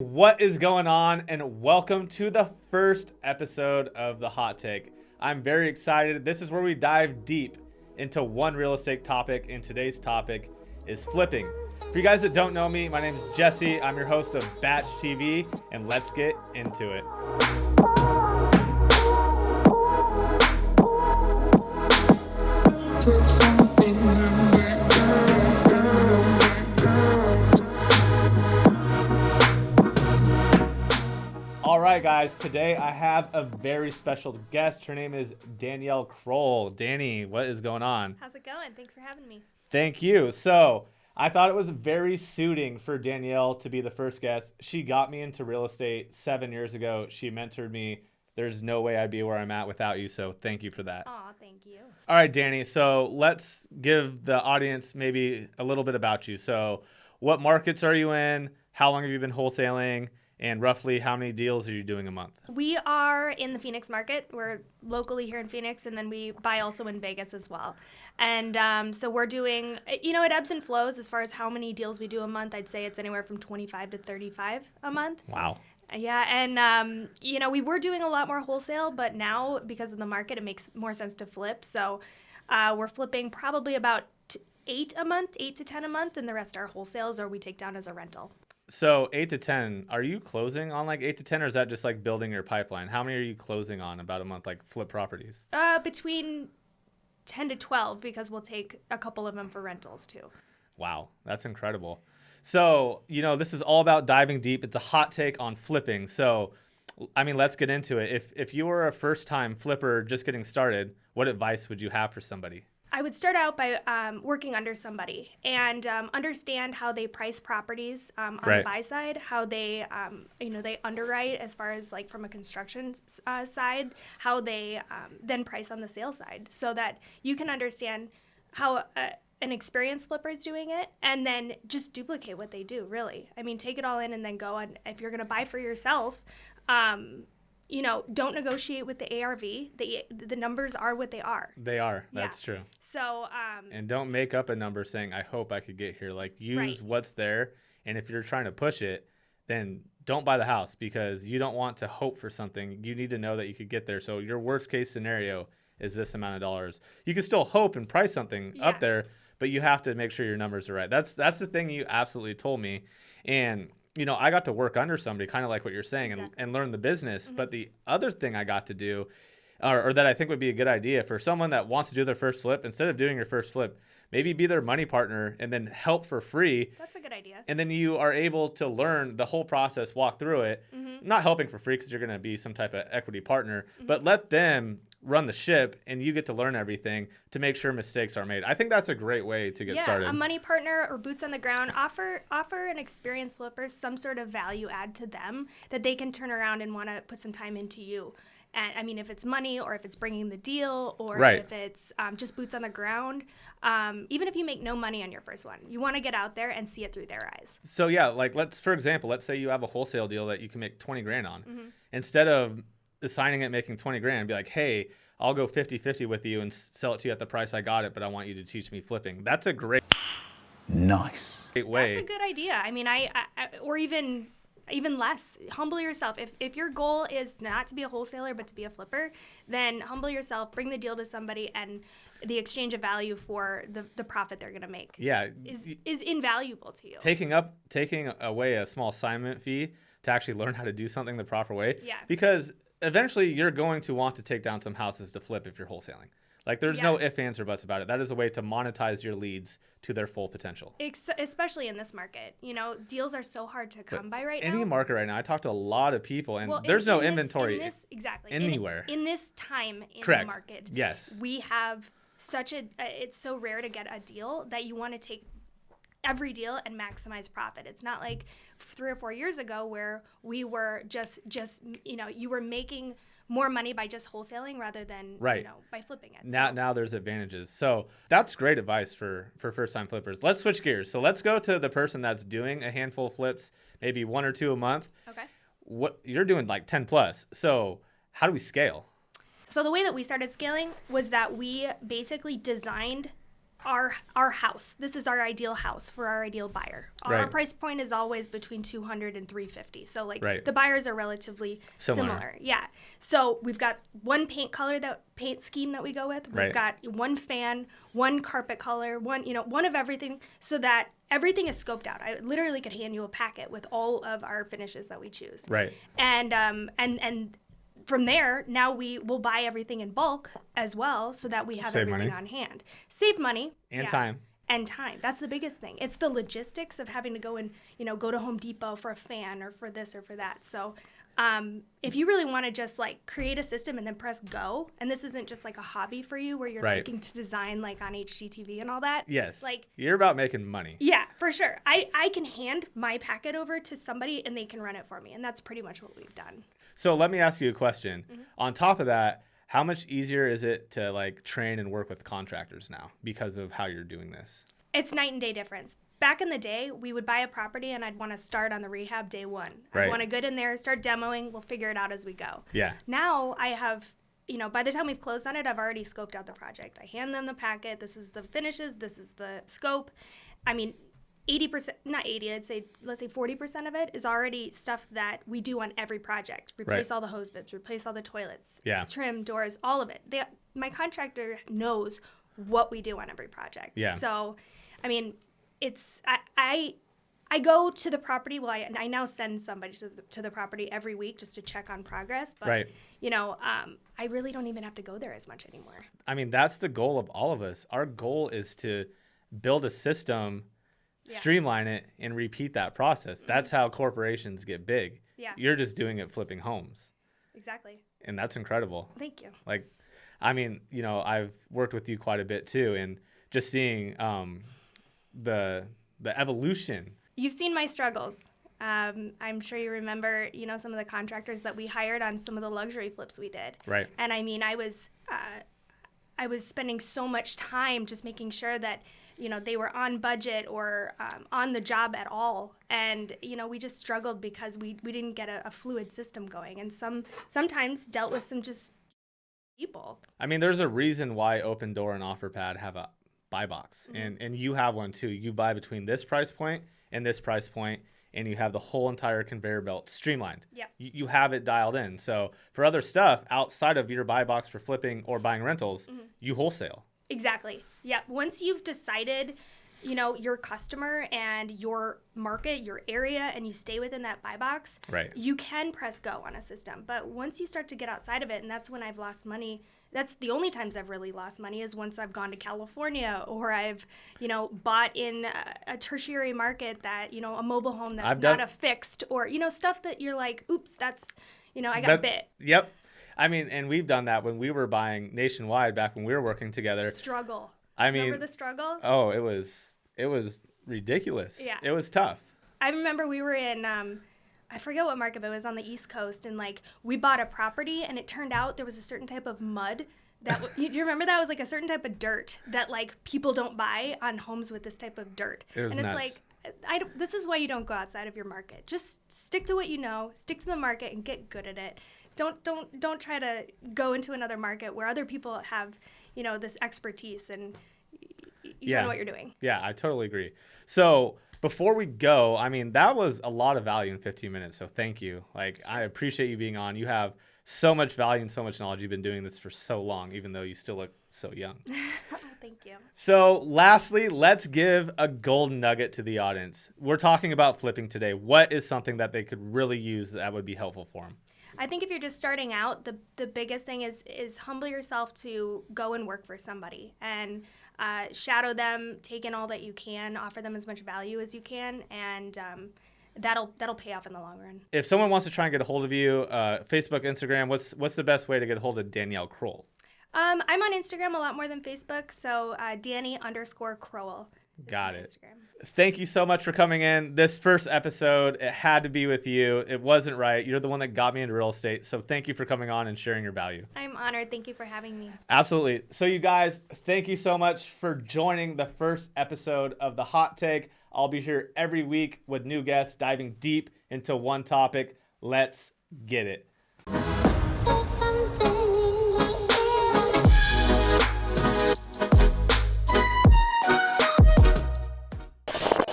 What is going on, and welcome to the first episode of The Hot Take. I'm very excited. This is where we dive deep into one real estate topic, and today's topic is flipping. For you guys that don't know me, my name is Jesse. I'm your host of Batch TV, and let's get into it. All right, guys, today I have a very special guest. Her name is Danielle Crowell. Danny, what is going on? How's it going? Thanks for having me. Thank you. So I thought it was very suiting for Danielle to be the first guest. She got me into real estate 7 years ago. She mentored me. There's no way I'd be where I'm at without you, so thank you for that. Aw, thank you. All right, Danny, so let's give the audience maybe a little bit about you. So what markets are you in? How long have you been wholesaling? And roughly how many deals are you doing a month? We are in the Phoenix market. We're locally here in Phoenix, and then we buy also in Vegas as well. And so we're doing, it ebbs and flows as far as how many deals we do a month. I'd say it's anywhere from 25 to 35 a month. Wow. Yeah, and, we were doing a lot more wholesale, but now because of the market, it makes more sense to flip. So we're flipping probably about 8 to 10 a month, and the rest are wholesales or we take down as a rental. So 8 to 10, are you closing on like 8 to 10, or is that just like building your pipeline? How many are you closing on about a month, like flip properties? Between 10 to 12, because we'll take a couple of them for rentals too. Wow, that's incredible. So, this is all about diving deep. It's a hot take on flipping. So, let's get into it. If you were a first-time flipper just getting started, what advice would you have for somebody? I would start out by working under somebody and understand how they price properties on the buy side, how they, they underwrite as far as like from a construction side, how they then price on the sales side, so that you can understand how an experienced flipper is doing it, and then just duplicate what they do, really. Take it all in and then go. And if you're going to buy for yourself, don't negotiate with the ARV. The numbers are what they are. They are. That's true. So, and don't make up a number saying, I hope I could get here. Like, use what's there. And if you're trying to push it, then don't buy the house, because you don't want to hope for something. You need to know that you could get there. So your worst case scenario is this amount of dollars. You can still hope and price something up there, but you have to make sure your numbers are right. That's the thing you absolutely told me. And I got to work under somebody, kind of like what you're saying, and learn the business. Mm-hmm. But the other thing I got to do, or that I think would be a good idea for someone that wants to do their first flip, instead of doing your first flip, maybe be their money partner and then help for free. That's a good idea. And then you are able to learn the whole process, walk through it, not helping for free because you're going to be some type of equity partner, but let them run the ship, and you get to learn everything to make sure mistakes are made. I think that's a great way to get started. A money partner or boots on the ground, offer an experienced flipper some sort of value add to them that they can turn around and want to put some time into you. And if it's money, or if it's bringing the deal, or if it's just boots on the ground, even if you make no money on your first one, you want to get out there and see it through their eyes. So for example, let's say you have a wholesale deal that you can make 20 grand on. Mm-hmm. Instead of assigning it, making 20 grand, be like, hey, I'll go 50-50 with you and sell it to you at the price I got it, but I want you to teach me flipping. That's a great way. That's a good idea. Or even less, humble yourself. If your goal is not to be a wholesaler but to be a flipper, then humble yourself, bring the deal to somebody, and the exchange of value for the profit they're going to make is invaluable to you. Taking away a small assignment fee to actually learn how to do something the proper way. Yeah. Because eventually you're going to want to take down some houses to flip if you're wholesaling. Like, there's no ifs, ands, or buts about it. That is a way to monetize your leads to their full potential. Especially in this market. Deals are so hard to come by right now. Any market right now, I talk to a lot of people, and there's no inventory anywhere. In this time in the market, we have it's so rare to get a deal that you want to take every deal and maximize profit. It's not like 3 or 4 years ago where we were just you were making more money by just wholesaling rather than by flipping it. Now there's advantages. So that's great advice for first-time flippers. Let's switch gears. So let's go to the person that's doing a handful of flips, maybe 1 or 2 a month. Okay. What you're doing like 10 plus. So how do we scale? So the way that we started scaling was that we basically designed our house. This is our ideal house for our ideal buyer. Our price point is always between $200 and $350. So like the buyers are relatively similar. Yeah. So we've got one paint scheme that we go with. We've got one fan, one carpet color, one of everything, so that everything is scoped out. I literally could hand you a packet with all of our finishes that we choose. Right. And from there, now we will buy everything in bulk as well, so that we have everything on hand. Save money. And time. And time. That's the biggest thing. It's the logistics of having to go and, go to Home Depot for a fan or for this or for that. So if you really want to just like create a system and then press go, and this isn't just like a hobby for you where you're looking to design like on HGTV and all that. Yes. Like you're about making money. Yeah, for sure. I can hand my packet over to somebody and they can run it for me. And that's pretty much what we've done. So let me ask you a question. Mm-hmm. On top of that, how much easier is it to like train and work with contractors now because of how you're doing this? It's night and day difference. Back in the day, we would buy a property and I'd want to start on the rehab day one. I want to get in there, start demoing. We'll figure it out as we go. Yeah. Now I have, by the time we've closed on it, I've already scoped out the project. I hand them the packet. This is the finishes. This is the scope. I mean, 80%, not 80, I'd say, let's say 40% of it is already stuff that we do on every project. Replace all the hose bibs, replace all the toilets, trim, doors, all of it. My contractor knows what we do on every project. Yeah. So, I mean, I go to the property. Well, I now send somebody to the property every week just to check on progress. But, I really don't even have to go there as much anymore. I mean, that's the goal of all of us. Our goal is to build a system, streamline it, and repeat that process. Mm-hmm. That's how corporations get big. Yeah. You're just doing it flipping homes. Exactly. And that's incredible. Thank you. Like, I mean, I've worked with you quite a bit too, and just seeing the evolution. You've seen my struggles. I'm sure you remember, some of the contractors that we hired on some of the luxury flips we did. Right. And I mean, I was spending so much time just making sure that they were on budget or on the job at all. And, we just struggled because we didn't get a fluid system going. And sometimes dealt with some just people. I mean, there's a reason why Open Door and OfferPad have a buy box. Mm-hmm. And you have one too. You buy between this price point and this price point, and you have the whole entire conveyor belt streamlined. Yeah. You have it dialed in. So for other stuff outside of your buy box for flipping or buying rentals, you wholesale. Exactly. Yeah. Once you've decided, your customer and your market, your area, and you stay within that buy box, you can press go on a system. But once you start to get outside of it, and that's when I've lost money. That's the only times I've really lost money is once I've gone to California or I've, bought in a tertiary market that, a mobile home that's not a fixed or, stuff that you're like, oops, that's, I got bit. Yep. I mean, and we've done that when we were buying nationwide back when we were working together. Struggle. I mean, remember the struggle? Oh, it was ridiculous. Yeah. It was tough. I remember we were in, I forget what market, but it was on the East Coast, and like we bought a property, and it turned out there was a certain type of mud that do you remember that was like a certain type of dirt that like people don't buy on homes with this type of dirt. It was and nuts. It's like this is why you don't go outside of your market. Just stick to what you know, stick to the market, and get good at it. Don't try to go into another market where other people have, this expertise and you know what you're doing. Yeah, I totally agree. So before we go, I mean, that was a lot of value in 15 minutes. So thank you. Like, I appreciate you being on. You have so much value and so much knowledge. You've been doing this for so long, even though you still look so young. Thank you. So lastly, let's give a golden nugget to the audience. We're talking about flipping today. What is something that they could really use that would be helpful for them? I think if you're just starting out, the biggest thing is humble yourself to go and work for somebody and shadow them, take in all that you can, offer them as much value as you can, and that'll pay off in the long run. If someone wants to try and get a hold of you, Facebook, Instagram, what's the best way to get a hold of Danielle Crowell? I'm on Instagram a lot more than Facebook, so Danny_Crowell. Got it. Instagram. Thank you so much for coming in. This first episode, it had to be with you. It wasn't right. You're the one that got me into real estate. So thank you for coming on and sharing your value. I'm honored. Thank you for having me. Absolutely. So you guys, thank you so much for joining the first episode of The Hot Take. I'll be here every week with new guests diving deep into one topic. Let's get it.